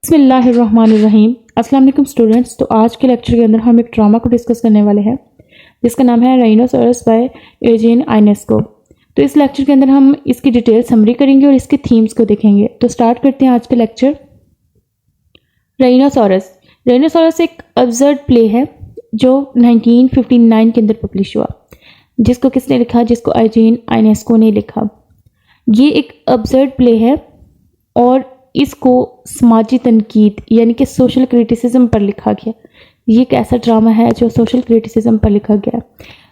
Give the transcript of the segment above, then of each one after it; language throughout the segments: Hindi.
बिस्मिल्लाहिर्रहमानिर्रहीम। अस्सलाम वालेकुम स्टूडेंट्स। तो आज के लेक्चर के अंदर हम एक ड्रामा को डिस्कस करने वाले हैं जिसका नाम है राइनोसोरस बाय एजेन आइनेस्को। तो इस लेक्चर के अंदर हम इसकी डिटेल समरी करेंगे और इसके थीम्स को देखेंगे। तो स्टार्ट करते हैं आज के लेक्चर। राइनोसोरस राइनोसोरस एक अब्सर्ड प्ले है जो 1959 के अंदर पब्लिश हुआ। जिसको किसने लिखा? जिसको एजेन आइनेस्को ने लिखा। ये एक अब्सर्ड प्ले है और इसको समाजी तनकीद यानी कि सोशल क्रिटिसिज्म पर लिखा गया। ये एक ऐसा ड्रामा है जो सोशल क्रिटिसिज्म पर लिखा गया है,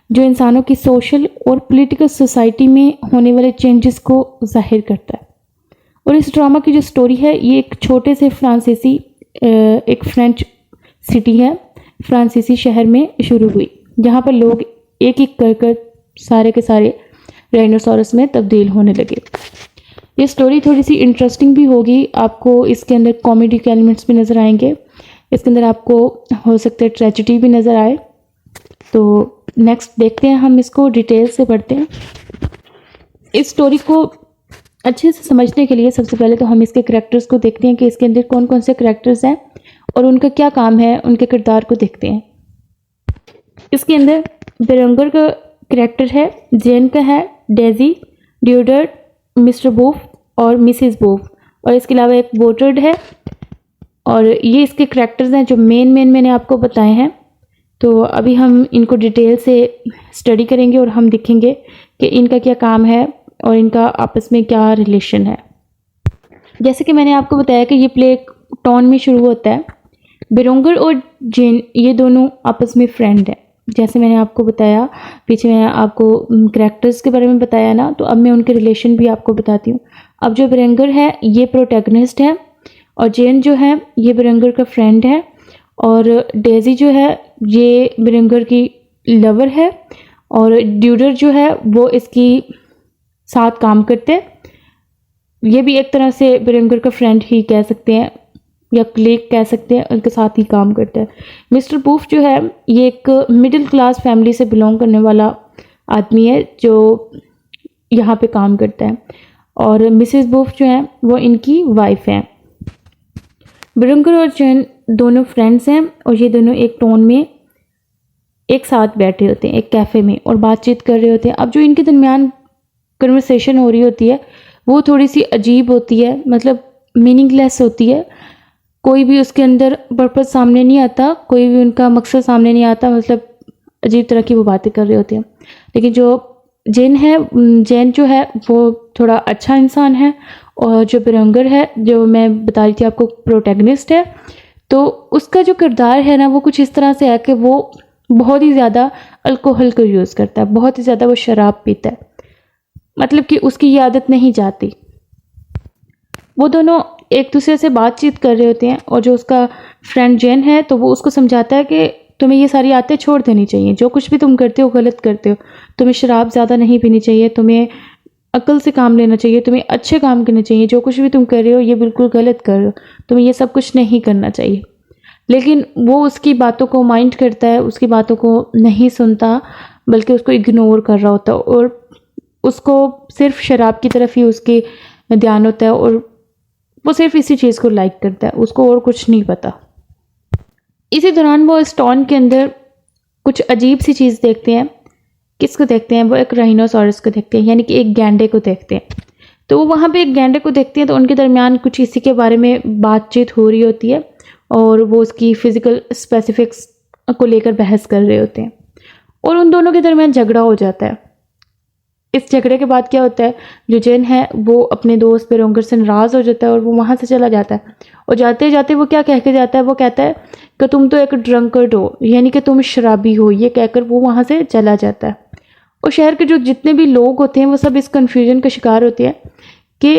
जो इंसानों की सोशल और पॉलिटिकल सोसाइटी में होने वाले चेंजेस को जाहिर करता है। और इस ड्रामा की जो स्टोरी है ये एक छोटे से फ्रांसीसी एक फ्रेंच सिटी है, फ्रांसीसी शहर में शुरू हुई, जहाँ पर लोग एक एक कर सारे के सारे राइनोसोरस में तब्दील होने लगे। ये स्टोरी थोड़ी सी इंटरेस्टिंग भी होगी, आपको इसके अंदर कॉमेडी के एलिमेंट्स भी नज़र आएंगे, इसके अंदर आपको हो सकता है ट्रेजेडी भी नज़र आए। तो नेक्स्ट देखते हैं, हम इसको डिटेल से पढ़ते हैं। इस स्टोरी को अच्छे से समझने के लिए सबसे पहले तो हम इसके करैक्टर्स को देखते हैं कि इसके अंदर कौन कौन से करैक्टर्स हैं और उनका क्या काम है, उनके किरदार को देखते हैं। इसके अंदर बेरेंगर का करैक्टर है, जेन का है डेजी, ड्यूडर, मिस्टर बूफ और मिसेस बूफ, और इसके अलावा एक बोटर्ड है। और ये इसके करैक्टर्स हैं जो मेन मैंने आपको बताए हैं। तो अभी हम इनको डिटेल से स्टडी करेंगे और हम देखेंगे कि इनका क्या काम है और इनका आपस में क्या रिलेशन है। जैसे कि मैंने आपको बताया कि ये प्ले टॉन में शुरू होता है। बेरेंगर और जेन ये दोनों आपस में फ्रेंड हैं। जैसे मैंने आपको बताया पीछे, मैं आपको करैक्टर्स के बारे में बताया ना, तो अब मैं उनके रिलेशन भी आपको बताती हूँ। अब जो बेरेंगर है ये प्रोटैगनिस्ट है और जेन जो है ये बेरेंगर का फ्रेंड है, और डेजी जो है ये बेरेंगर की लवर है, और ड्यूडर जो है वो इसकी साथ काम करते हैं। ये भी एक तरह से बेरेंगर का फ्रेंड ही कह सकते हैं या क्लेग कह सकते हैं, उनके साथ ही काम करता है। मिस्टर बूफ जो है ये एक मिडिल क्लास फैमिली से बिलोंग करने वाला आदमी है जो यहाँ पे काम करता है, और मिसेस बूफ जो है वो इनकी वाइफ है। बेरेंगर और जेन दोनों फ्रेंड्स हैं और ये दोनों एक टोन में एक साथ बैठे होते हैं एक कैफ़े में और बातचीत कर रहे होते हैं। अब जो इनके दरमियान कन्वर्सेशन हो रही होती है वो थोड़ी सी अजीब होती है, मतलब मीनिंगलेस होती है। कोई भी उसके अंदर पर्पस सामने नहीं आता, कोई भी उनका मकसद सामने नहीं आता, मतलब अजीब तरह की वो बातें कर रहे होते हैं। लेकिन जो जेन जो है वो थोड़ा अच्छा इंसान है, और जो बेरेंगर है जो मैं बता रही थी आपको प्रोटैगनिस्ट है, तो उसका जो किरदार है ना वो कुछ इस तरह से है कि वो बहुत ही ज़्यादा अल्कोहल को यूज़ करता है, बहुत ही ज़्यादा वो शराब पीता है, मतलब कि उसकी ये आदत नहीं जाती। वो दोनों एक दूसरे से बातचीत कर रहे होते हैं और जो उसका फ्रेंड जेन है तो वो उसको समझाता है कि तुम्हें ये सारी आदतें छोड़ देनी चाहिए, जो कुछ भी तुम करते हो गलत करते हो, तुम्हें शराब ज़्यादा नहीं पीनी चाहिए, तुम्हें अक्ल से काम लेना चाहिए, तुम्हें अच्छे काम करने चाहिए, जो कुछ भी तुम कर रहे हो ये बिल्कुल गलत कर रहे हो, तुम्हें ये सब कुछ नहीं करना चाहिए। लेकिन वो उसकी बातों को माइंड करता है, उसकी बातों को नहीं सुनता, बल्कि उसको इग्नोर कर रहा होता है और उसको सिर्फ शराब की तरफ ही उसके ध्यान होता है और वो सिर्फ इसी चीज़ को लाइक करता है, उसको और कुछ नहीं पता। इसी दौरान वो इस टॉन के अंदर कुछ अजीब सी चीज़ देखते हैं। किसको देखते हैं? वो एक राइनोसोरस को देखते हैं, यानी कि एक गैंडे को देखते हैं। तो वो वहाँ पे एक गैंडे को देखते हैं, तो उनके दरमियान कुछ इसी के बारे में बातचीत हो रही होती है और वो उसकी फ़िज़िकल स्पेसिफिक्स को लेकर बहस कर रहे होते हैं और उन दोनों के दरमियान झगड़ा हो जाता है। इस झगड़े के बाद क्या होता है, जो जेन है वो अपने दोस्त बेरेंगर से नाराज़ हो जाता है और वो वहाँ से चला जाता है। और जाते जाते वो क्या कह के जाता है, वो कहता है कि तुम तो एक ड्रंकर्ड हो, यानी कि तुम शराबी हो, ये कहकर वो वहाँ से चला जाता है। और शहर के जो जितने भी लोग होते हैं वो सब इस कन्फ्यूजन का शिकार होते हैं कि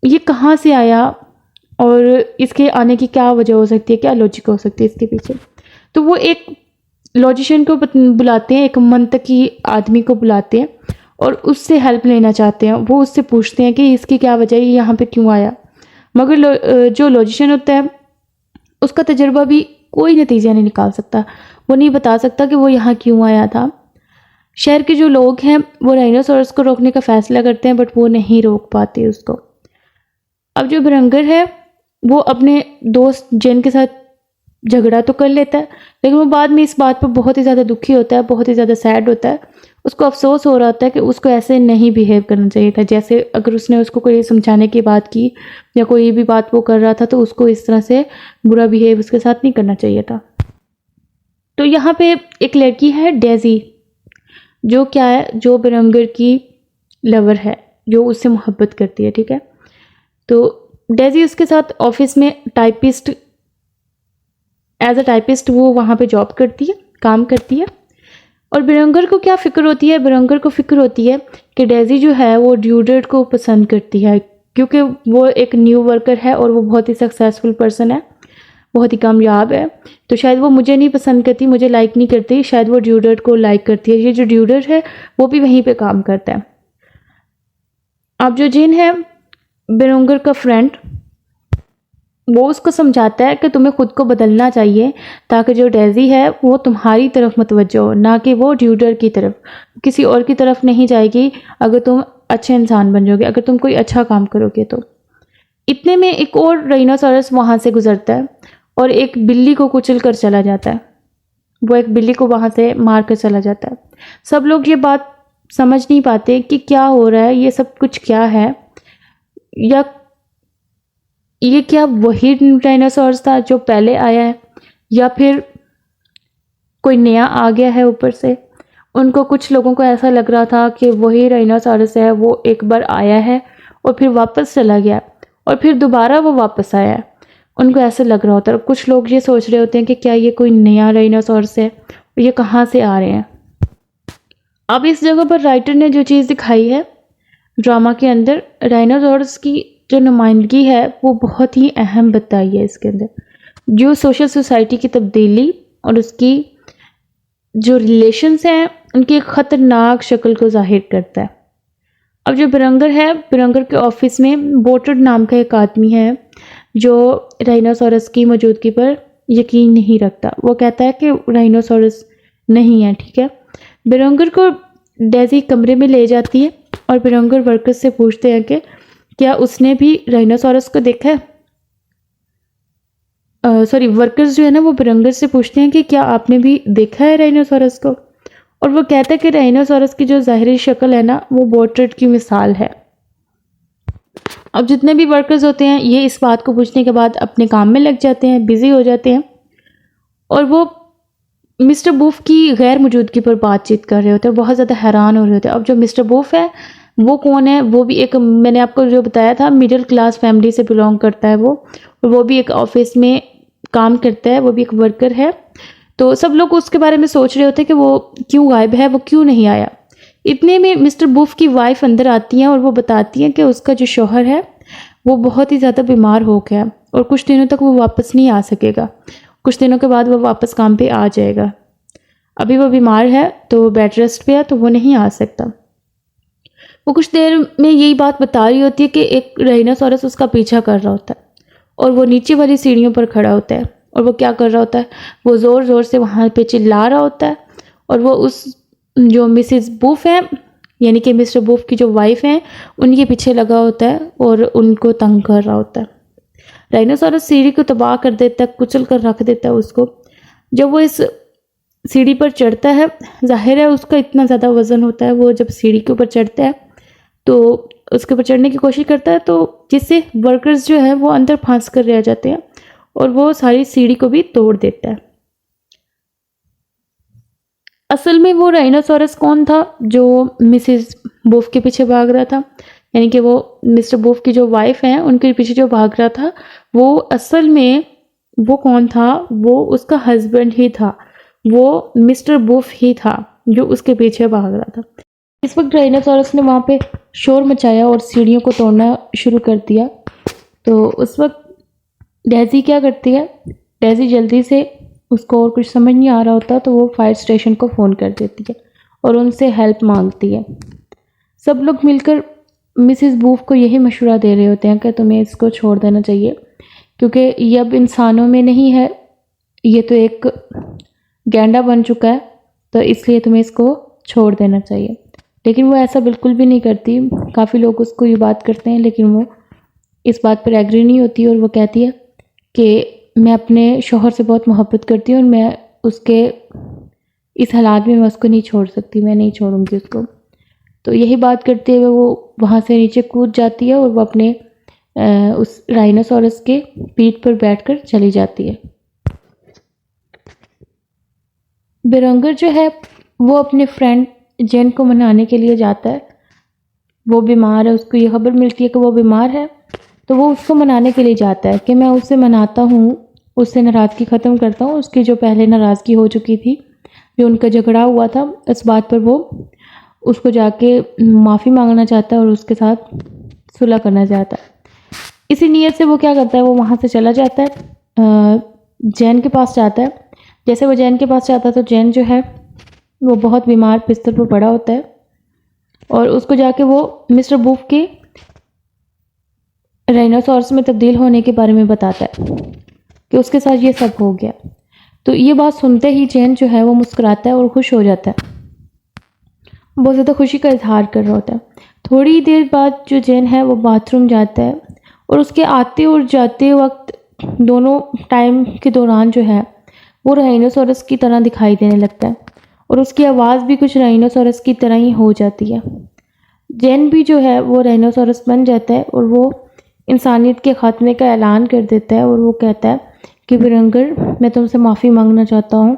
ये कहाँ से आया और इसके आने की क्या वजह हो सकती है, क्या लॉजिक हो सकती है इसके पीछे। तो वो एक लॉजिशियन को बुलाते हैं, एक मंतकी आदमी को बुलाते हैं और उससे हेल्प लेना चाहते हैं। वो उससे पूछते हैं कि इसकी क्या वजह है, यहाँ पे क्यों आया। मगर जो लॉजिशियन होता है उसका तजुर्बा भी कोई नतीजा नहीं निकाल सकता, वो नहीं बता सकता कि वो यहाँ क्यों आया था। शहर के जो लोग हैं वो राइनोसोरस को रोकने का फ़ैसला करते हैं, बट वो नहीं रोक पाते उसको। अब जो बेरेंगर है वो अपने दोस्त जेन के साथ झगड़ा तो कर लेता है, लेकिन वो बाद में इस बात पर बहुत ही ज़्यादा दुखी होता है, बहुत ही ज़्यादा सैड होता है। उसको अफसोस हो रहा होता है कि उसको ऐसे नहीं बिहेव करना चाहिए था। जैसे अगर उसने उसको कोई समझाने की बात की या कोई भी बात वो कर रहा था, तो उसको इस तरह से बुरा बिहेव उसके साथ नहीं करना चाहिए था। तो यहाँ पे एक लड़की है डेज़ी, जो क्या है, जो बिरंगर की लवर है, जो उससे मोहब्बत करती है, ठीक है। तो डेज़ी उसके साथ ऑफिस में टाइपिस्ट, एज अ टाइपिस्ट वो वहाँ पे जॉब करती है, काम करती है। और बिरंगर को क्या फ़िक्र होती है, बिरंगर को फ़िक्र होती है कि डेज़ी जो है वो ड्यूडर्ट को पसंद करती है, क्योंकि वो एक न्यू वर्कर है और वो बहुत ही सक्सेसफुल पर्सन है, बहुत ही कामयाब है। तो शायद वो मुझे नहीं पसंद करती, मुझे लाइक नहीं करती, शायद वो ड्यूडर्ट को लाइक करती है। ये जो ड्यूडर्ट है वो भी वहीं पे काम करता है। अब जो जिन है बिरंगर का फ्रेंड, वो उसको समझाता है कि तुम्हें खुद को बदलना चाहिए, ताकि जो डेज़ी है वो तुम्हारी तरफ मुतवज्जो हो, ना कि वो ड्यूडर की तरफ, किसी और की तरफ नहीं जाएगी अगर तुम अच्छे इंसान बन जाओगे, अगर तुम कोई अच्छा काम करोगे तो। इतने में एक और राइनोसोरस वहाँ से गुजरता है और एक बिल्ली को कुचल कर चला जाता है। वो एक बिल्ली को वहाँ से मार कर चला जाता है। सब लोग ये बात समझ नहीं पाते कि क्या हो रहा है, ये सब कुछ क्या है, या ये क्या वही डायनासोर्स था जो पहले आया है, या फिर कोई नया आ गया है ऊपर से। उनको, कुछ लोगों को ऐसा लग रहा था कि वही डायनासोरस है, वो एक बार आया है और फिर वापस चला गया और फिर दोबारा वो वापस आया है। उनको ऐसे लग रहा होता है। कुछ लोग ये सोच रहे होते हैं कि क्या ये कोई नया डायनासोरस है और ये कहाँ से आ रहे हैं। अब इस जगह पर राइटर ने जो चीज़ दिखाई है ड्रामा के अंदर, डायनासोरस की जो नुमाइंदगी है वो बहुत ही अहम बताई है इसके अंदर, जो सोशल सोसाइटी की तब्दीली और उसकी जो रिलेशंस हैं उनकी एक ख़तरनाक शक्ल को जाहिर करता है। अब जो बिरंगर है, बिरंगर के ऑफिस में बोटर्ड नाम का एक आदमी है जो डायनासोरस की मौजूदगी पर यकीन नहीं रखता। वो कहता है कि डायनासोरस नहीं है, ठीक है। बिरंगर को डेज़ी कमरे में ले जाती है और बिरंगर वर्कर्स से पूछते हैं कि क्या उसने भी डायनासोरस को देखा है। सॉरी, वर्कर्स जो है ना वो बिरंगर से पूछते हैं कि क्या आपने भी देखा है डायनासोरस को, और वो कहता है कि डायनासोरस की जो ज़ाहिरी शक्ल है ना वो बोटर्ड की मिसाल है। अब जितने भी वर्कर्स होते हैं ये इस बात को पूछने के बाद अपने काम में लग जाते हैं, बिजी हो जाते हैं, और वो मिस्टर बूफ की गैर मौजूदगी पर बातचीत कर रहे होते हैं, बहुत ज़्यादा हैरान हो रहे होते हैं। अब जो मिस्टर बूफ है वो कौन है, वो भी एक, मैंने आपको जो बताया था, मिडिल क्लास फैमिली से बिलोंग करता है वो भी एक ऑफिस में काम करता है, वो भी एक वर्कर है। तो सब लोग उसके बारे में सोच रहे होते हैं कि वो क्यों गायब है, वो क्यों नहीं आया। इतने में मिस्टर बूफ की वाइफ अंदर आती हैं और वो बताती हैं कि उसका जो शौहर है वो बहुत ही ज़्यादा बीमार हो गया और कुछ दिनों तक वो वापस नहीं आ सकेगा, कुछ दिनों के बाद वो वापस काम पे आ जाएगा। अभी वो बीमार है तो बेड रेस्ट पे है, तो वो नहीं आ सकता। वो कुछ देर में यही बात बता रही होती है कि एक डायनासोरस उसका पीछा कर रहा होता है और वो नीचे वाली सीढ़ियों पर खड़ा होता है, और वो क्या कर रहा होता है, वो ज़ोर ज़ोर से वहाँ पे चिल्ला रहा होता है, और वो उस जो मिसेस बूफ है, यानी कि मिस्टर बूफ की जो वाइफ है, उनके पीछे लगा होता है और उनको तंग कर रहा होता है। डायनासोरस सीढ़ी को तबाह कर देता है, कुचल कर रख देता है उसको। जब वो इस सीढ़ी पर चढ़ता है, जाहिर है उसका इतना ज़्यादा वज़न होता है, वो जब सीढ़ी के ऊपर चढ़ता है तो उसके ऊपर चढ़ने की कोशिश करता है, तो जिससे वर्कर्स जो है वो अंदर फंस कर रह जाते हैं और वो सारी सीढ़ी को भी तोड़ देता है। असल में वो डायनासोरस कौन था जो मिसेस बूफ के पीछे भाग रहा था, यानी कि वो मिस्टर बूफ की जो वाइफ है उनके पीछे जो भाग रहा था, वो असल में वो कौन था, वो उसका हस्बैंड ही था, वो मिस्टर बूफ ही था जो उसके पीछे भाग रहा था। इस वक्त डायनासोरस ने वहाँ पे शोर मचाया और सीढ़ियों को तोड़ना शुरू कर दिया। तो उस वक्त डेज़ी क्या करती है, डेज़ी जल्दी से, उसको और कुछ समझ नहीं आ रहा होता तो वो फायर स्टेशन को फ़ोन कर देती है और उनसे हेल्प मांगती है। सब लोग मिलकर मिसेस बूफ को यही मशवरा दे रहे होते हैं कि तुम्हें इसको छोड़ देना चाहिए, क्योंकि ये अब इंसानों में नहीं है, ये तो एक गैंडा बन चुका है, तो इसलिए तुम्हें इसको छोड़ देना चाहिए। लेकिन वो ऐसा बिल्कुल भी नहीं करती। काफ़ी लोग उसको ये बात करते हैं लेकिन वो इस बात पर एग्री नहीं होती और वो कहती है कि मैं अपने शौहर से बहुत मोहब्बत करती हूँ और मैं उसके इस हालात में मैं उसको नहीं छोड़ सकती, मैं नहीं छोड़ूंगी उसको। तो यही बात करते हुए वो वहाँ से नीचे कूद जाती है और वो अपने उस राइनोसोरस के पीठ पर बैठकर चली जाती है। बेरंगर जो है वो अपने फ्रेंड जेन को मनाने के लिए जाता है। वो बीमार है, उसको ये खबर मिलती है कि वो बीमार है, तो वो उसको मनाने के लिए जाता है कि मैं उससे मनाता हूँ, उससे नाराज़गी ख़त्म करता हूँ। उसकी जो पहले नाराज़गी हो चुकी थी, जो उनका झगड़ा हुआ था, इस बात पर वो उसको जाके माफ़ी मांगना चाहता है और उसके साथ सुलह करना चाहता है। इसी नीयत से वो क्या करता है, वो वहाँ से चला जाता है, जैन के पास जाता है। जैसे वो जैन के पास जाता है तो जैन जो है वो बहुत बीमार बिस्तर पर पड़ा होता है और उसको जाके वो मिस्टर बूफ के राइनोसॉरस में तब्दील होने के बारे में बताता है कि उसके साथ ये सब हो गया। तो ये बात सुनते ही जैन जो है वो मुस्कुराता है और खुश हो जाता है, बहुत ज़्यादा खुशी का इजहार कर रहा होता है। थोड़ी देर बाद जो जैन है वो बाथरूम जाता है और उसके आते और जाते वक्त दोनों टाइम के दौरान जो है वो राइनोसोरस की तरह दिखाई देने लगता है और उसकी आवाज़ भी कुछ राइनोसोरस की तरह ही हो जाती है। जैन भी जो है वो राइनोसोरस बन जाता है और वो इंसानियत के ख़ात्मे का ऐलान कर देता है और वो कहता है कि बेरंगर मैं तुमसे माफ़ी मांगना चाहता हूँ,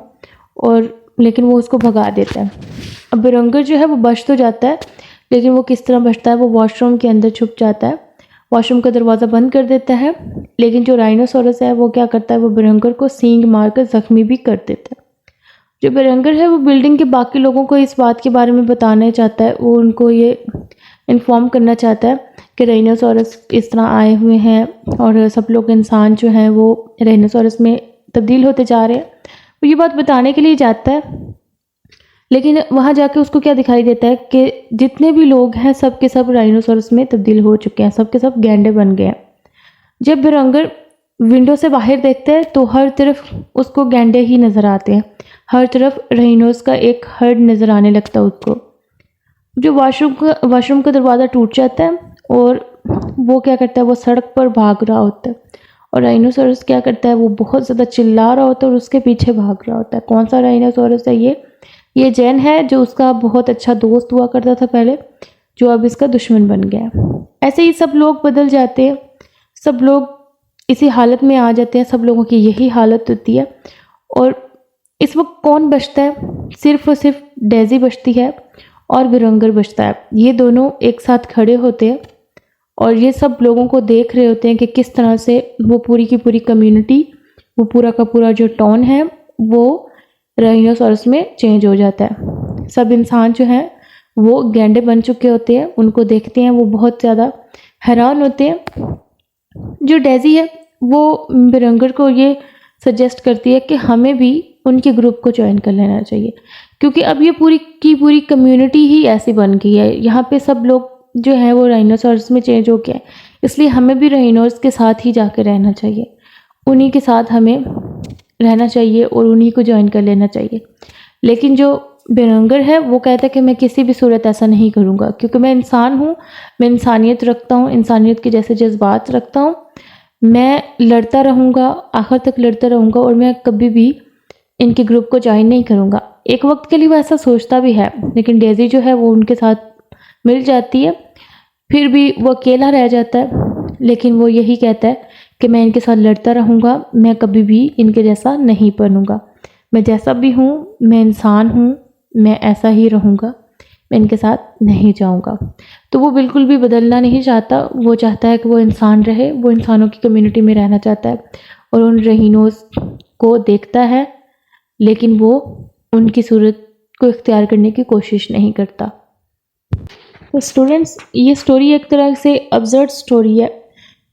और लेकिन वो उसको भगा देता है। अब बेरंगर जो है वो बच तो जाता है, लेकिन वो किस तरह बचता है, वो वॉशरूम के अंदर छुप जाता है, वॉशरूम का दरवाज़ा बंद कर देता है। लेकिन जो राइनोसोरस है वो क्या करता है, वो बेरंगर को सींग मारकर ज़ख्मी भी कर देता है। जो बेरंगर है वो बिल्डिंग के बाकी लोगों को इस बात के बारे में बताना चाहता है, वो उनको ये इन्फॉर्म करना चाहता है कि राइनोसोरस इस तरह आए हुए हैं और सब लोग इंसान जो हैं वो राइनोसोरस में तब्दील होते जा रहे हैं। वो ये बात बताने के लिए जाता है, लेकिन वहाँ जाके उसको क्या दिखाई देता है कि जितने भी लोग हैं सब के सब राइनोसोरस में तब्दील हो चुके हैं, सब के सब गैंडे बन गए हैं। जब बेरंगर विंडो से बाहर देखता है तो हर तरफ उसको गैंडे ही नज़र आते हैं, हर तरफ राइनोस का एक हर्ड नज़र आने लगता है उसको। जो वॉशरूम का दरवाज़ा टूट जाता है और वो क्या करता है, वो सड़क पर भाग रहा होता है और राइनोसोरस क्या करता है, वो बहुत ज़्यादा चिल्ला रहा होता है और उसके पीछे भाग रहा होता है। कौन सा राइनोसोरस है ये जैन है, जो उसका बहुत अच्छा दोस्त हुआ करता था पहले, जो अब इसका दुश्मन बन गया। ऐसे ही सब लोग बदल जाते हैं, सब लोग इसी हालत में आ जाते हैं, सब लोगों की यही हालत होती है। और इस वक्त कौन बचता है, सिर्फ और सिर्फ डेज़ी बचती है और बेरंगर बचता है। ये दोनों एक साथ खड़े होते हैं और ये सब लोगों को देख रहे होते हैं कि किस तरह से वो पूरी की पूरी कम्युनिटी, वो पूरा का पूरा जो टाउन है वो राइनोसोरस में चेंज हो जाता है। सब इंसान जो हैं वो गैंडे बन चुके होते हैं, उनको देखते हैं वो बहुत ज़्यादा हैरान होते हैं। जो डेज़ी है वो बेरंगर को ये सजेस्ट करती है कि हमें भी उनके ग्रुप को ज्वाइन कर लेना चाहिए, क्योंकि अब ये पूरी की पूरी कम्युनिटी ही ऐसी बन गई है, यहाँ पे सब लोग जो हैं वो राइनोसोरस में चेंज हो गया है, इसलिए हमें भी राइनोस के साथ ही जाकर रहना चाहिए, उन्हीं के साथ हमें रहना चाहिए और उन्हीं को ज्वाइन कर लेना चाहिए। लेकिन जो बेरंगर है वो कहता है कि मैं किसी भी सूरत ऐसा नहीं करूँगा, क्योंकि मैं इंसान हूँ, मैं इंसानियत रखता हूँ, इंसानियत के जैसे जज्बात रखता हूँ, मैं लड़ता रहूँगा, आखिर तक लड़ता रहूँगा और मैं कभी भी इनके ग्रुप को ज्वाइन नहीं करूँगा। एक वक्त के लिए वो ऐसा सोचता भी है, लेकिन डेज़ी जो है वो उनके साथ मिल जाती है, फिर भी वो अकेला रह जाता है। लेकिन वो यही कहता है कि मैं इनके साथ लड़ता रहूँगा, मैं कभी भी इनके जैसा नहीं बनूँगा, मैं जैसा भी हूँ, मैं इंसान हूँ, मैं ऐसा ही रहूँगा, मैं इनके साथ नहीं जाऊँगा। तो वो बिल्कुल भी बदलना नहीं चाहता, वो चाहता है कि वो इंसान रहे, वो इंसानों की कम्युनिटी में रहना चाहता है और उन रहीनोस को देखता है, लेकिन वो उनकी सूरत को इख्तियार करने की कोशिश नहीं करता। तो स्टूडेंट्स, ये स्टोरी एक तरह से अब्सर्ड स्टोरी है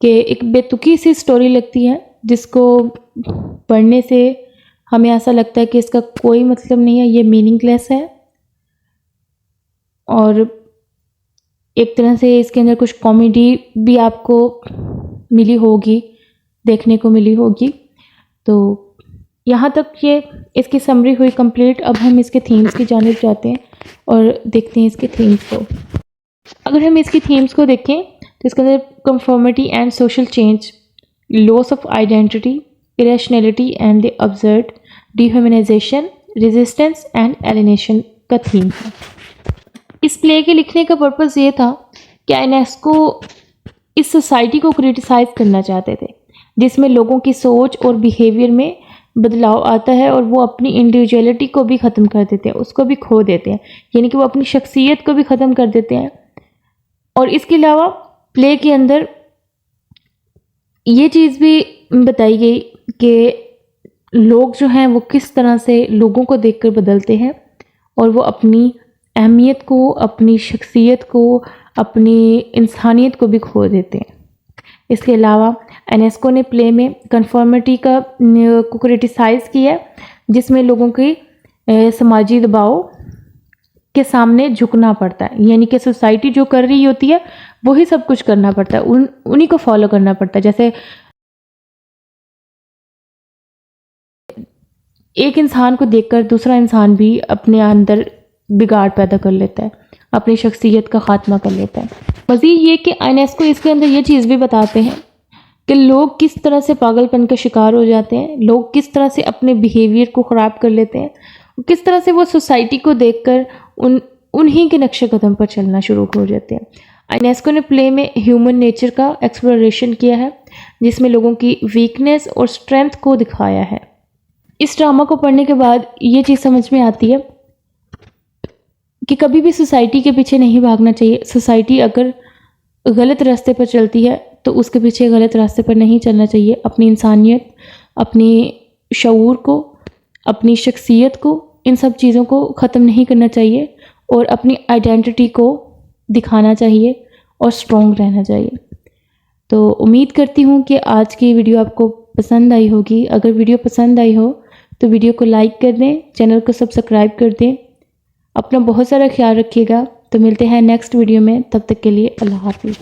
कि एक बेतुकी सी स्टोरी लगती है, जिसको पढ़ने से हमें ऐसा लगता है कि इसका कोई मतलब नहीं है, ये मीनिंगलेस है, और एक तरह से इसके अंदर कुछ कॉमेडी भी आपको मिली होगी, देखने को मिली होगी। तो यहाँ तक ये इसकी समरी हुई कंप्लीट। अब हम इसके थीम्स की जानिब जाते हैं और देखते हैं इसके थीम्स को। अगर हम इसकी थीम्स को देखें तो इसके अंदर conformity and social change, loss of identity, irrationality and the absurd, dehumanisation, resistance and alienation का थीम है। इस प्ले के लिखने का पर्पस ये था कि ionesco इस सोसाइटी को क्रिटिसाइज करना चाहते थे जिसमें लोगों की सोच और बिहेवियर में बदलाव आता है और वो अपनी इंडिविजुअलिटी को भी ख़त्म कर देते हैं, उसको भी खो देते हैं, यानी कि वो अपनी शख्सियत को भी ख़त्म कर देते हैं। और इसके अलावा प्ले के अंदर ये चीज़ भी बताई गई कि लोग जो हैं वो किस तरह से लोगों को देखकर बदलते हैं और वो अपनी अहमियत को, अपनी शख्सियत को, अपनी इंसानियत को भी खो देते हैं। इसके अलावा यूनेस्को ने प्ले में कन्फर्मिटी को क्रिटिसाइज़ किया जिसमें लोगों की समाजी दबाव के सामने झुकना पड़ता है, यानी कि सोसाइटी जो कर रही होती है वही सब कुछ करना पड़ता है, उन्हीं को फॉलो करना पड़ता है। जैसे एक इंसान को देखकर दूसरा इंसान भी अपने अंदर बिगाड़ पैदा कर लेता है, अपनी शख्सियत का ख़ात्मा कर लेता है। मज़ीद ये कि यूनेस्को इसके अंदर ये चीज़ भी बताते हैं कि लोग किस तरह से पागलपन का शिकार हो जाते हैं, लोग किस तरह से अपने बिहेवियर को ख़राब कर लेते हैं, किस तरह से वो सोसाइटी को देखकर उन्हीं के नक्शे कदम पर चलना शुरू हो जाते हैं। यूनेस्को ने प्ले में ह्यूमन नेचर का एक्सप्लोरेशन किया है जिसमें लोगों की वीकनेस और स्ट्रेंथ को दिखाया है। इस ड्रामा को पढ़ने के बाद ये चीज़ समझ में आती है कि कभी भी सोसाइटी के पीछे नहीं भागना चाहिए। सोसाइटी अगर गलत रास्ते पर चलती है तो उसके पीछे गलत रास्ते पर नहीं चलना चाहिए। अपनी इंसानियत, अपनी शऊर को, अपनी शख्सियत को, इन सब चीज़ों को ख़त्म नहीं करना चाहिए और अपनी आइडेंटिटी को दिखाना चाहिए और स्ट्रॉन्ग रहना चाहिए। तो उम्मीद करती हूँ कि आज की वीडियो आपको पसंद आई होगी। अगर वीडियो पसंद आई हो तो वीडियो को लाइक कर दें, चैनल को सब्सक्राइब कर दें। अपना बहुत सारा ख्याल रखिएगा। तो मिलते हैं नेक्स्ट वीडियो में, तब तक के लिए अल्लाह हाफ़िज़।